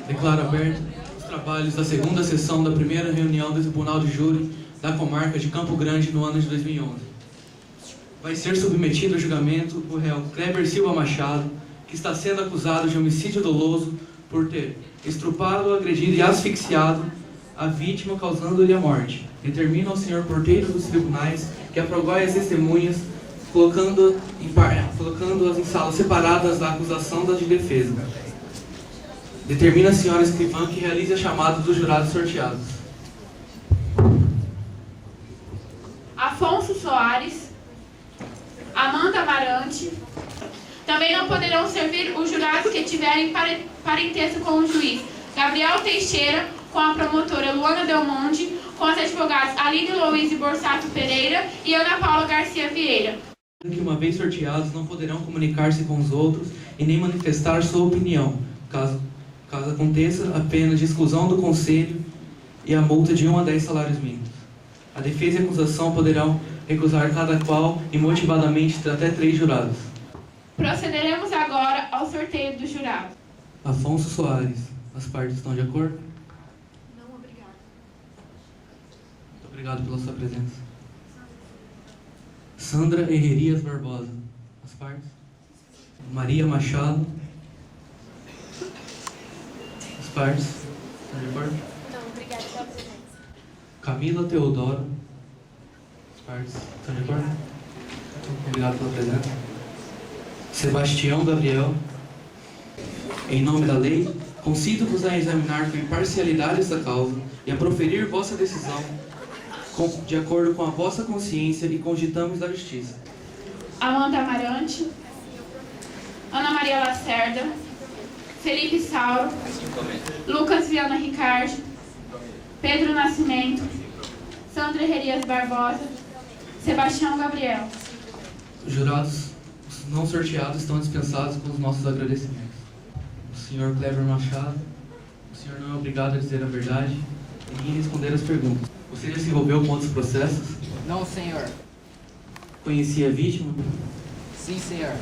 Declaro aberto os trabalhos da segunda sessão da primeira reunião do Tribunal de Júri da Comarca de Campo Grande no ano de 2011. Vai ser submetido a julgamento o réu Kleber Silva Machado, que está sendo acusado de homicídio doloso por ter estrupado, agredido e asfixiado a vítima, causando-lhe a morte. Determina ao senhor porteiro dos tribunais que aprogoe as testemunhas, colocando-as em salas separadas da acusação e da de defesa. Determina a senhora escrivã que realize a chamada dos jurados sorteados. Afonso Soares, Amanda Amarante. Também não poderão servir os jurados que tiverem parentesco com o juiz Gabriel Teixeira, com a promotora Luana Del Monde, com as advogadas Aline Louise Borsato Pereira e Ana Paula Garcia Vieira. Que uma vez sorteados não poderão comunicar-se com os outros e nem manifestar sua opinião, caso aconteça a pena de exclusão do conselho e a multa de 1 a 10 salários mínimos. A defesa e a acusação poderão recusar cada qual imotivadamente até 3 jurados. Procederemos agora ao sorteio do jurado. Afonso Soares, as partes estão de acordo? Não, obrigada. Muito obrigado pela sua presença. Sandra Herrerias Barbosa, as partes? Maria Machado, as partes estão de acordo? Não, obrigada pela presença. Camila Teodoro, as partes estão de acordo? Obrigado pela presença. Sebastião Gabriel, em nome da lei, concedo-vos a examinar com imparcialidade esta causa e a proferir vossa decisão de acordo com a vossa consciência e com os ditames da justiça. Amanda Amarante, Ana Maria Lacerda, Felipe Sauro, Lucas Viana Ricardo, Pedro Nascimento, Sandra Herrerias Barbosa, Sebastião Gabriel. Os jurados não sorteados estão dispensados com os nossos agradecimentos. O senhor Kleber Machado, o senhor não é obrigado a dizer a verdade e nem responder as perguntas. Você já se envolveu com outros processos? Não, senhor. Conhecia a vítima? Sim, senhor.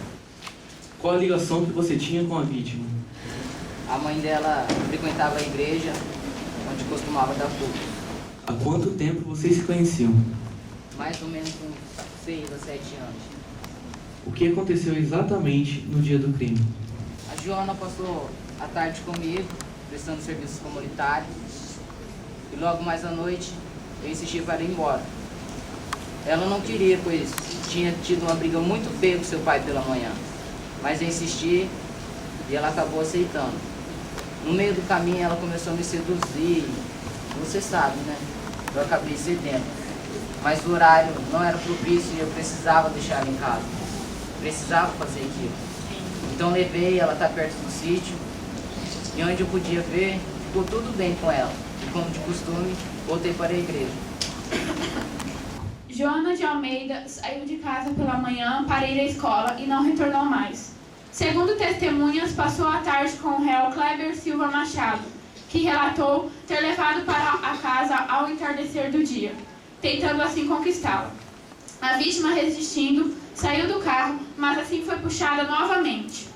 Qual a ligação que você tinha com a vítima? A mãe dela frequentava a igreja, onde costumava dar culto. Há quanto tempo vocês se conheciam? Mais ou menos uns 6 a 7 anos. O que aconteceu exatamente no dia do crime? A Joana passou a tarde comigo, prestando serviços comunitários. E logo mais à noite, eu insisti para ir embora. Ela não queria, pois tinha tido uma briga muito feia com seu pai pela manhã. Mas eu insisti e ela acabou aceitando. No meio do caminho, ela começou a me seduzir. Você sabe, né? Eu acabei cedendo. Mas o horário não era propício e eu precisava deixar ela em casa. Precisava fazer aquilo. Então levei ela até perto do sítio. E onde eu podia ver, ficou tudo bem com ela. E como de costume, voltei para a igreja. Joana de Almeida saiu de casa pela manhã para ir à escola e não retornou mais. Segundo testemunhas, passou a tarde com o réu Kleber Silva Machado, que relatou ter levado para a casa ao entardecer do dia, tentando assim conquistá-la. A vítima, resistindo, saiu do carro, mas assim foi puxada novamente.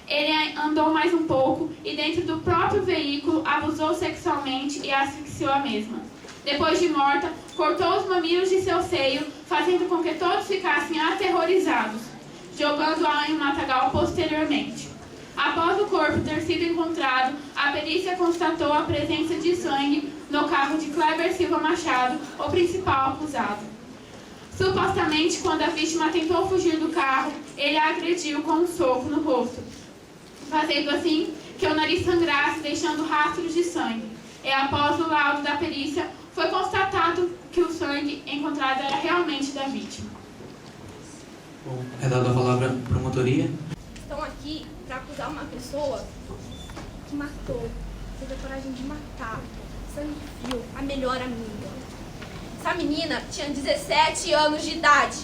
Ele andou mais um pouco e dentro do próprio veículo abusou sexualmente e asfixiou a mesma. Depois de morta, cortou os mamilos de seu seio, fazendo com que todos ficassem aterrorizados, jogando-a em um matagal posteriormente. Após o corpo ter sido encontrado, a perícia constatou a presença de sangue no carro de Kleber Silva Machado, o principal acusado. Supostamente, quando a vítima tentou fugir do carro, ele a agrediu com um soco no rosto, fazendo assim que o nariz sangrasse, deixando rastros de sangue. E após o laudo da perícia, foi constatado que o sangue encontrado era realmente da vítima. Bom, é dada a palavra à promotoria. Estão aqui para acusar uma pessoa que matou, teve a coragem de matar, sangue frio, a melhor amiga. Essa menina tinha 17 anos de idade.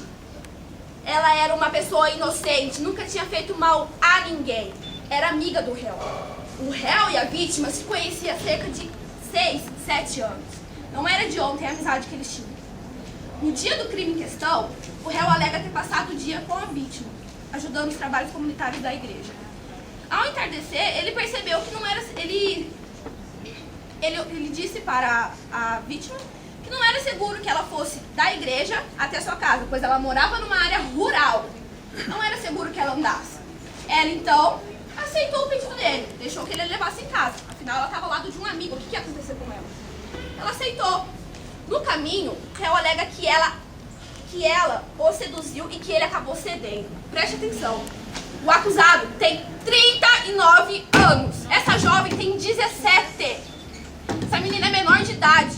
Ela era uma pessoa inocente, nunca tinha feito mal a ninguém. Era amiga do réu. O réu e a vítima se conheciam há cerca de 6, 7 anos. Não era de ontem a amizade que eles tinham. No dia do crime em questão, o réu alega ter passado o dia com a vítima, ajudando os trabalhos comunitários da igreja. Ao entardecer, ele percebeu que não era, ele ele disse para a vítima que não era seguro que ela fosse da igreja até a sua casa, pois ela morava numa área rural. Não era seguro que ela andasse. Ela, então, aceitou o pedido dele, deixou que ele levasse em casa. Afinal, ela estava ao lado de um amigo. O que ia acontecer com ela? Ela aceitou. No caminho, o réu alega que ela o seduziu e que ele acabou cedendo. Preste atenção. O acusado tem 39 anos. Essa jovem tem 17. Essa menina é menor de idade.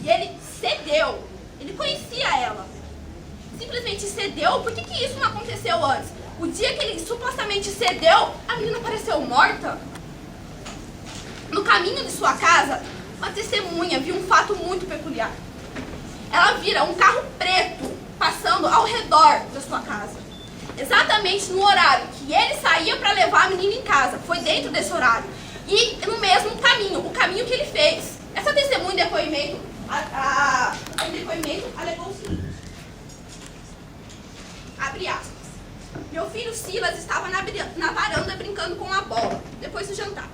E ele cedeu. Ele conhecia ela. Simplesmente cedeu. Por que isso não aconteceu antes? O dia que ele supostamente cedeu, a menina apareceu morta. No caminho de sua casa, uma testemunha viu um fato muito peculiar. Ela vira um carro preto passando ao redor da sua casa. Exatamente no horário que ele saía para levar a menina em casa. Foi dentro desse horário. E no mesmo caminho, o caminho que ele fez. Essa testemunha em depoimento, em depoimento alegou o seguinte. Abre aspas. Meu filho Silas estava na varanda brincando com a bola, depois do jantar.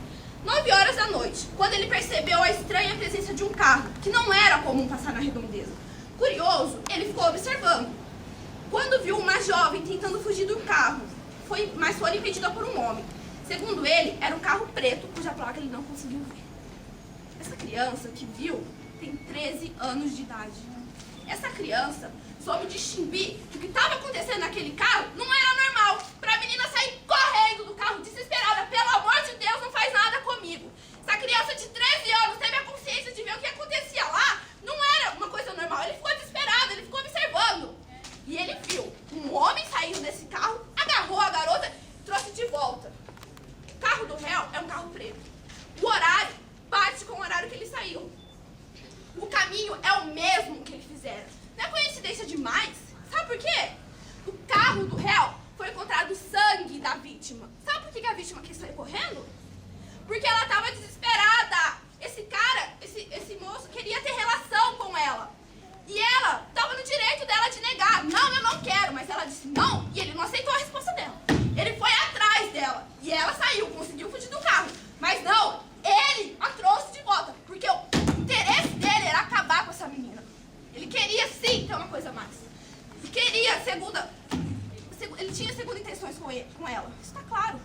9 horas da noite, quando ele percebeu a estranha presença de um carro, que não era comum passar na redondeza. Curioso, ele ficou observando. Quando viu uma jovem tentando fugir do carro, mas foi impedida por um homem. Segundo ele, era um carro preto, cuja placa ele não conseguiu ver. Essa criança que viu tem 13 anos de idade. Essa criança soube distinguir que o que estava acontecendo naquele carro não era normal. Para a menina sair correndo do carro, desesperada, pelo amor de Deus, não faz nada comigo. Essa criança de 13 anos teve a consciência de ver o que acontecia lá, não era uma coisa normal. Ele ficou desesperado, ele ficou observando. E ele viu um homem saindo desse carro, agarrou a garota e trouxe de volta. O carro do réu é um carro preto. O horário bate com o horário que ele saiu. O caminho é o mesmo que ele fizeram. Não é coincidência demais? Sabe por quê? O carro do réu foi encontrado sangue da vítima. Sabe por que a vítima quis sair correndo? Porque ela estava desesperada. Esse cara, esse moço queria ter relação com ela. E ela estava no direito dela de negar. Não, eu não quero. Mas ela disse não e ele não aceitou a resposta dela. Ele foi atrás dela. E ela saiu, conseguiu fugir do carro. Mas não, ele a trouxe de volta. Porque o interesse dele era acabar com essa menina. Ele queria sim ter uma coisa a mais. Ele queria ele tinha segunda intenções com ela. Isso tá claro.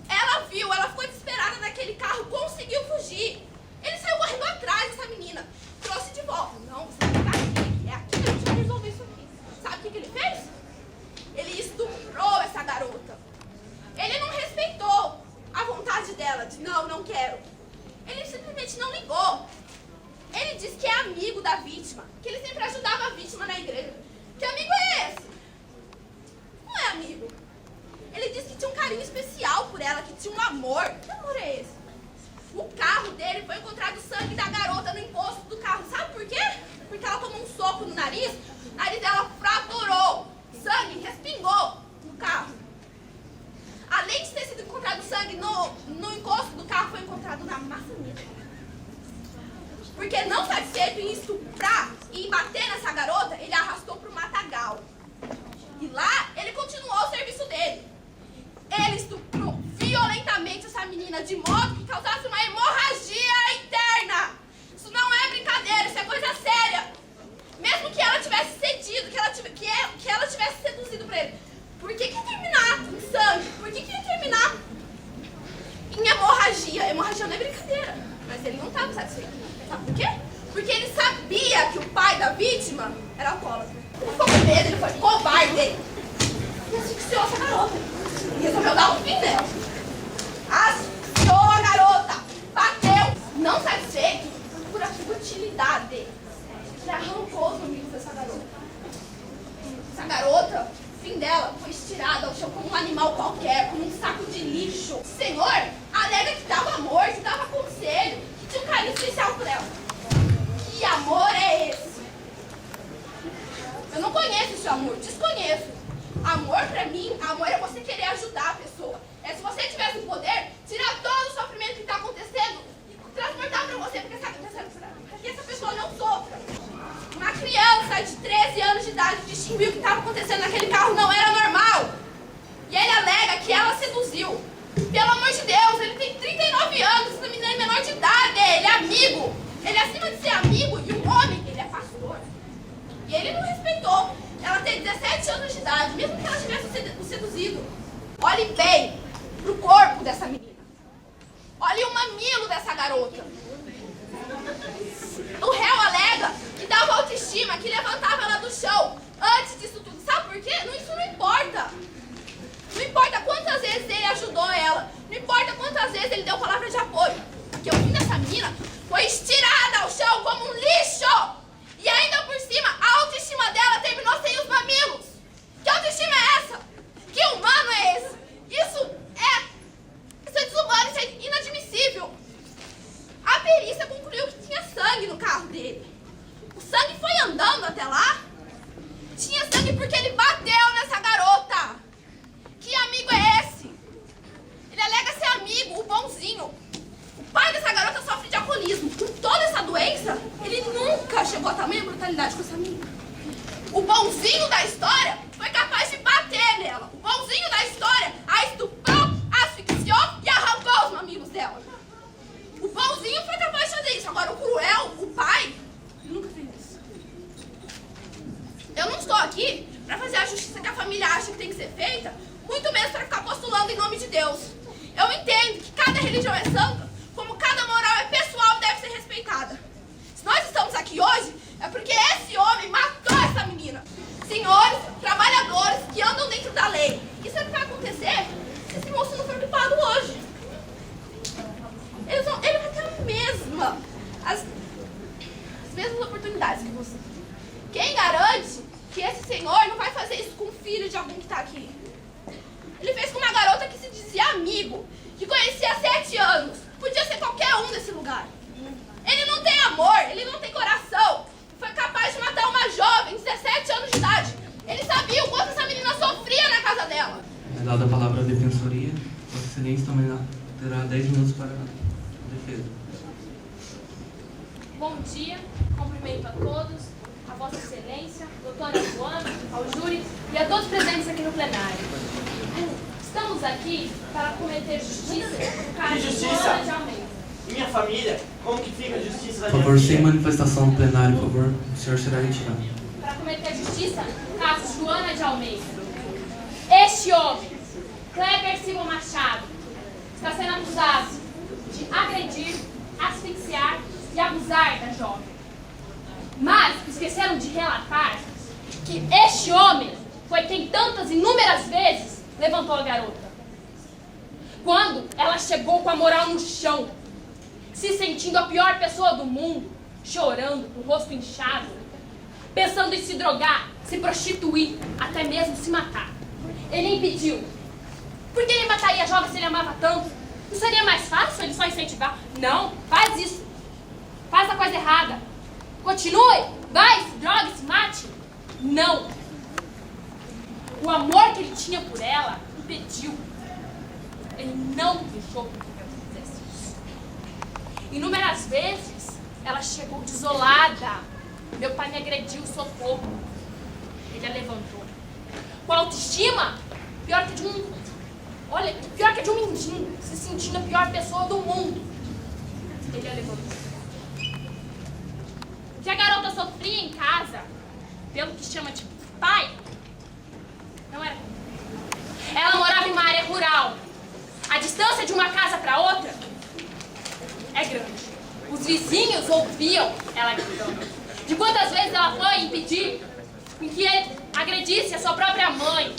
Ela viu, ela ficou desesperada naquele carro, conseguiu fugir. Ele saiu correndo atrás dessa menina. Trouxe de volta. Não, você vai ficar aqui. É aqui que a gente vai resolver isso aqui. Sabe o que ele fez? Ele estuprou essa garota. Ele não respeitou a vontade dela de não quero. Ele simplesmente não ligou. Ele disse que é amigo da vítima, que ele sempre ajudava a vítima na igreja. Que amigo é esse? Não é amigo. Ele disse que tinha um carinho especial por ela, que tinha um amor. Que amor é esse? O carro dele foi encontrado sangue da garota no encosto do carro. Sabe por quê? Porque ela tomou um soco no nariz, o nariz dela fraturou. Sangue respingou no carro. Além de ter sido encontrado sangue no encosto do carro, foi encontrado na maçaneta. Porque não satisfeito em estuprar e em bater nessa garota, ele a arrastou para o matagal. E lá, ele continuou o serviço dele. Ele estuprou violentamente essa menina de modo que causasse uma hemorragia interna. Isso não é brincadeira, isso é coisa séria. Mesmo que ela tivesse cedido, que ela tivesse seduzido para ele. Por que ia terminar em sangue? Por que ia terminar em hemorragia? Hemorragia não é brincadeira. Mas ele não estava satisfeito. Sabe por quê? Porque ele sabia que o pai da vítima era alcoólatra. Ele ficou com medo, ele foi covarde. E asfixiou essa garota. E resolveu dar um fim nela. Asfixiou a garota. Bateu. Não satisfeito por a futilidade. Ele arrancou os amigos dessa garota. Essa garota, o fim dela, foi estirada ao chão como um animal qualquer, como um saco de lixo. O Senhor alega que dava amor, que dava conselho, que tinha um carinho especial por ela. Que amor é esse? Eu não conheço esse amor, desconheço. Amor pra mim, amor é você querer ajudar a pessoa. É se você tivesse o poder, tirar todo o sofrimento que está acontecendo e transportar pra você, para que essa pessoa não sofra. Uma criança de 13 anos de idade distinguiu o que estava acontecendo naquele carro não era normal. E ele alega que ela seduziu. Pelo amor de Deus, ele tem 39 anos, essa menina é menor de idade. Ele amigo, ele acima de ser amigo e um homem, ele é pastor. E ele não respeitou ela ter 17 anos de idade, mesmo que ela tivesse o seduzido. Olhe bem pro corpo dessa menina. Olhe o mamilo dessa garota. O réu alega que dava autoestima, que levantava ela do chão antes disso tudo. Sabe por quê? Isso não importa. Não importa quantas vezes ele ajudou ela. Não importa quantas vezes ele deu palavra de apoio. Porque o fim dessa menina foi estirada ao chão como um lixo. E ainda por cima, a autoestima dela terminou sem os mamilos. Que autoestima é essa? Que humano é esse? Isso é desumano, isso é inadmissível. A perícia concluiu que tinha sangue no carro dele. O sangue foi andando até lá? Tinha sangue porque ele bateu nessa garota. Que amigo é esse? Ele alega ser amigo, o bonzinho. O pai dessa garota sofre de alcoolismo. Com toda essa doença, ele nunca chegou a tamanha brutalidade com essa menina. O bonzinho da história foi capaz de bater nela. O bonzinho da história a estuprou, asfixiou e arrancou os mamilos dela. O bonzinho foi capaz de fazer isso. Agora o cruel, o pai, nunca fez isso. Eu não estou aqui para fazer a justiça que a família acha que tem que ser feita, muito menos para ficar postulando em nome de Deus. Eu entendo que cada religião é santa, como cada moral é pessoal e deve ser respeitada. Se nós estamos aqui hoje, é porque esse homem matou essa menina. Senhores, trabalhadores que andam dentro da lei. Isso é o que vai acontecer se esse moço não for culpado hoje. Ele vai ter as mesmas oportunidades que você. Quem garante que esse senhor não vai fazer isso com o filho de alguém que está aqui? Ele fez com uma garota que se dizia amigo, que conhecia há 7 anos. Podia ser qualquer um desse lugar. Ele não tem amor, ele não tem coração. Foi capaz de matar uma jovem de 17 anos de idade. Ele sabia o quanto essa menina sofria na casa dela. É dada a palavra à defensoria. Vossa Excelência também terá 10 minutos para a defesa. Bom dia, cumprimento a todos, a Vossa Excelência, doutora Joana, ao júri e a todos presentes aqui no plenário. Estamos aqui para cometer justiça no caso de Joana de Almeida. E minha família? Como que fica a justiça da Por minha favor, filha? sem manifestação no plenário, por favor. O senhor será retirado. Para cometer justiça no caso Joana de Almeida. Este homem, Kleber Silva Machado, está sendo acusado de agredir, asfixiar e abusar da jovem. Mas esqueceram de relatar que este homem foi quem tantas inúmeras vezes levantou a garota. Quando ela chegou com a moral no chão, se sentindo a pior pessoa do mundo, chorando, com o rosto inchado, pensando em se drogar, se prostituir, até mesmo se matar. Ele impediu. Por que ele mataria a jovem se ele amava tanto? Não seria mais fácil ele só incentivar? Não, faz isso. Faz a coisa errada. Continue, vai, se drogue, se mate. Não. O amor que ele tinha por ela impediu. Ele não deixou que ela fizesse isso. Inúmeras vezes ela chegou desolada. Meu pai me agrediu, socorro. Ele a levantou. Com autoestima, pior que de um... Olha, pior que de um mendigo, se sentindo a pior pessoa do mundo. Ele a levantou. O que a garota sofria em casa, pelo que chama de pai, não era. Ela morava em uma área rural. A distância de uma casa para outra é grande. Os vizinhos ouviam ela gritando. De quantas vezes ela foi impedir que ele agredisse a sua própria mãe.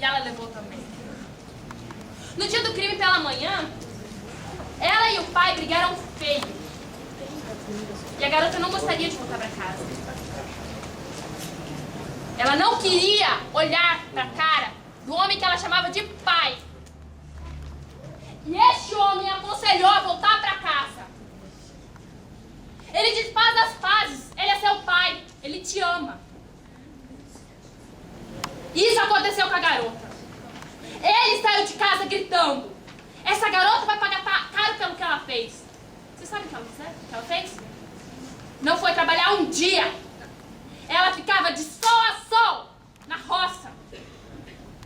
E ela levou também. No dia do crime pela manhã, ela e o pai brigaram feio. E a garota não gostaria de voltar para casa. Ela não queria olhar para a cara do homem que ela chamava de pai. E este homem a aconselhou a voltar para casa. Ele desfaz as pazes. Ele é seu pai. Ele te ama. Isso aconteceu com a garota. Ele saiu de casa gritando: essa garota vai pagar caro pelo que ela fez. Você sabe o que ela fez? Não foi trabalhar um dia. Ela ficava de sol a sol na roça.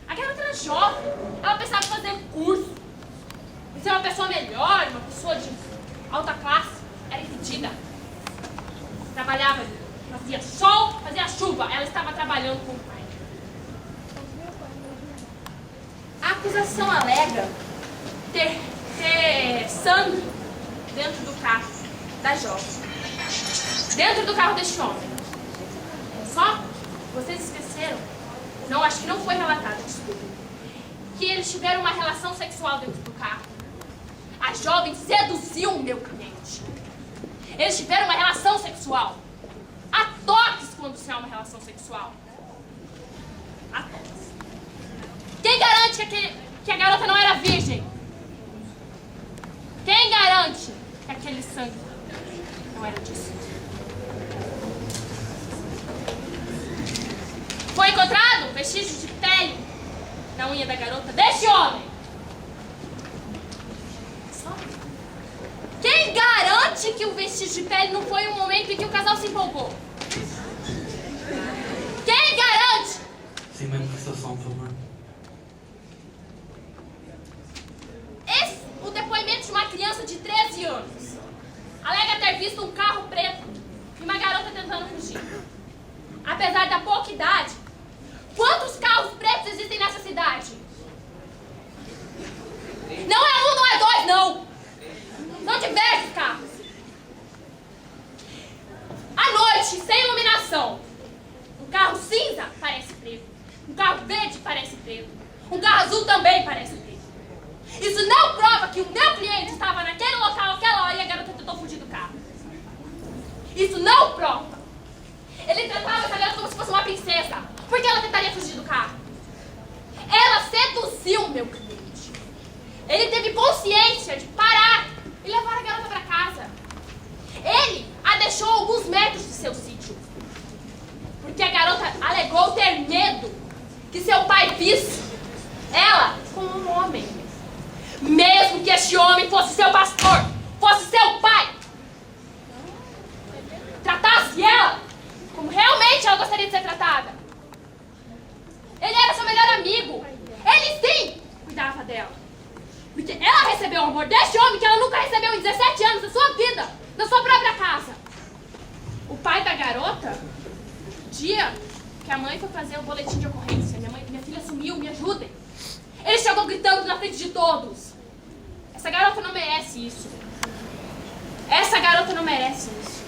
A garota era jovem. Ela pensava em fazer curso, em ser uma pessoa melhor, uma pessoa de alta classe. Era fodida. Trabalhava, fazia sol, fazia chuva. Ela estava trabalhando com o pai. A acusação alega ter sangue dentro do carro da jovem. Dentro do carro deste homem. Só vocês esqueceram, não, acho que não foi relatado, desculpa, que eles tiveram uma relação sexual dentro do carro. A jovem seduziu o meu cliente. Eles tiveram uma relação sexual. Há toques quando se há uma relação sexual. Há toques. Quem garante que a garota não era virgem? Quem garante que aquele sangue não era disso? Foi encontrado vestígios de pele na unha da garota deste homem. Só. Quem garante que o vestígio de pele não foi um momento em que o casal se empolgou? Quem garante? Sem manifestação, por favor. O depoimento de uma criança de 13 anos alega ter visto um carro preto e uma garota tentando fugir. Apesar da pouca idade, quantos carros pretos existem nessa cidade? Não é um, não é dois, não. São diversos carros. À noite, sem iluminação, um carro cinza parece preto. Um carro verde parece preto. Um carro azul também parece preto. Isso não prova que o meu cliente estava naquele local, aquela hora, e a garota tentou fugir do carro. Isso não prova. Ele tratava essa garota como se fosse uma princesa. Por que ela tentaria fugir do carro? Ela seduziu o meu cliente. Ele teve consciência de parar e levar a garota para casa. Ele a deixou a alguns metros de seu sítio. Porque a garota alegou ter medo que seu pai visse ela com um homem. Mesmo que este homem fosse seu pastor, fosse seu pai, tratasse ela como realmente ela gostaria de ser tratada. Ele era seu melhor amigo. Ele sim cuidava dela. Porque ela recebeu o amor deste homem que ela nunca recebeu em 17 anos da sua vida, na sua própria casa. O pai da garota, no dia que a mãe foi fazer o boletim de ocorrência, minha filha sumiu, me ajudem. Ele chegou gritando na frente de todos. Essa garota não merece isso. Essa garota não merece isso.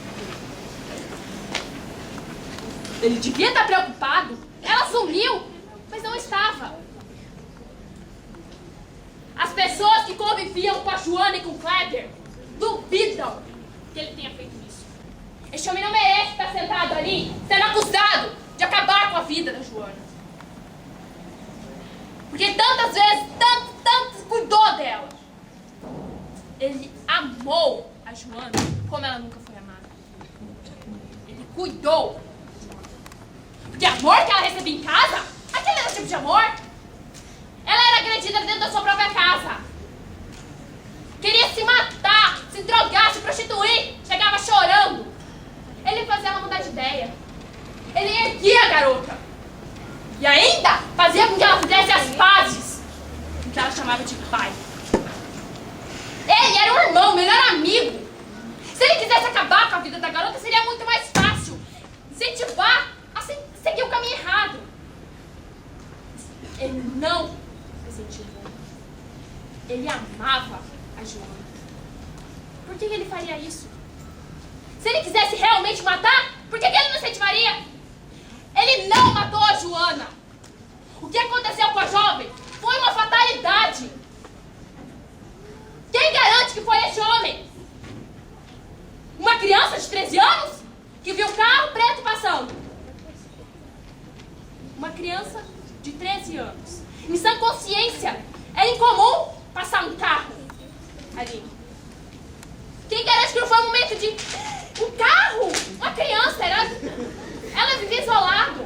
Ele devia estar preocupado. Ela sumiu, mas não estava. As pessoas que conviviam com a Joana e com o Kleber duvidam que ele tenha feito isso. Este homem não merece estar sentado ali, sendo acusado de acabar com a vida da Joana. Porque tantas vezes, tanto cuidou dela. Ele amou a Joana como ela nunca foi amada. Ele cuidou. Porque amor que ela recebia em casa, aquele era o tipo de amor. Ela era agredida dentro da sua própria casa. Queria se matar, se drogar, se prostituir. Chegava chorando. Ele fazia ela mudar de ideia. Ele erguia a garota. E ainda fazia com que ela fizesse as pazes com o que ela chamava de pai. Ele era um irmão, o melhor amigo. Se ele quisesse acabar com a vida da garota, seria muito mais fácil incentivar a seguir o caminho errado. Ele não incentivou. Ele amava a Joana. Por que ele faria isso? Se ele quisesse realmente matar, por que ele não incentivaria? Ele não matou a Joana. O que aconteceu com a jovem foi uma fatalidade. Quem garante que foi esse homem? Uma criança de 13 anos que viu um carro preto passando. Uma criança de 13 anos. Em sã consciência, é incomum passar um carro ali. Quem garante que não foi um momento de... Um carro! Uma criança, ela vivia isolado.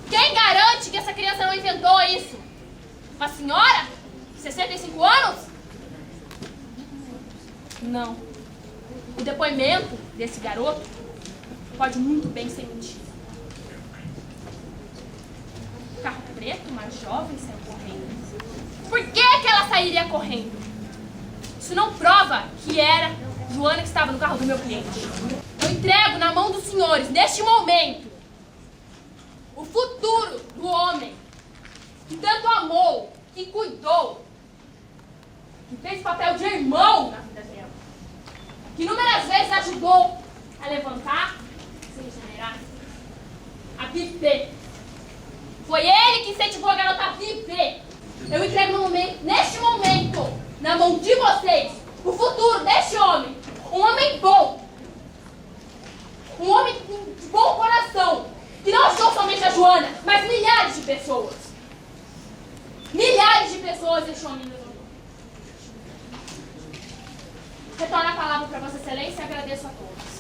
Quem garante que essa criança não inventou isso? Uma senhora? 65 anos? Não. O depoimento desse garoto pode muito bem ser mentira. O carro preto, uma jovem saiu correndo. Por que ela sairia correndo? Isso não prova que era Joana que estava no carro do meu cliente. Eu entrego na mão dos senhores, neste momento, o futuro do homem que tanto amou, que cuidou, que fez papel de irmão na vida dela, que inúmeras vezes ajudou a levantar, se regenerar, a viver. Foi ele que incentivou a garota a viver. Eu entrego no momento, neste momento, na mão de vocês, o futuro deste homem. Um homem bom. Um homem de bom coração. Que não ajudou somente a Joana, mas milhares de pessoas. Milhares de pessoas este homem ajudou. Retorno a palavra para Vossa Excelência e agradeço a todos.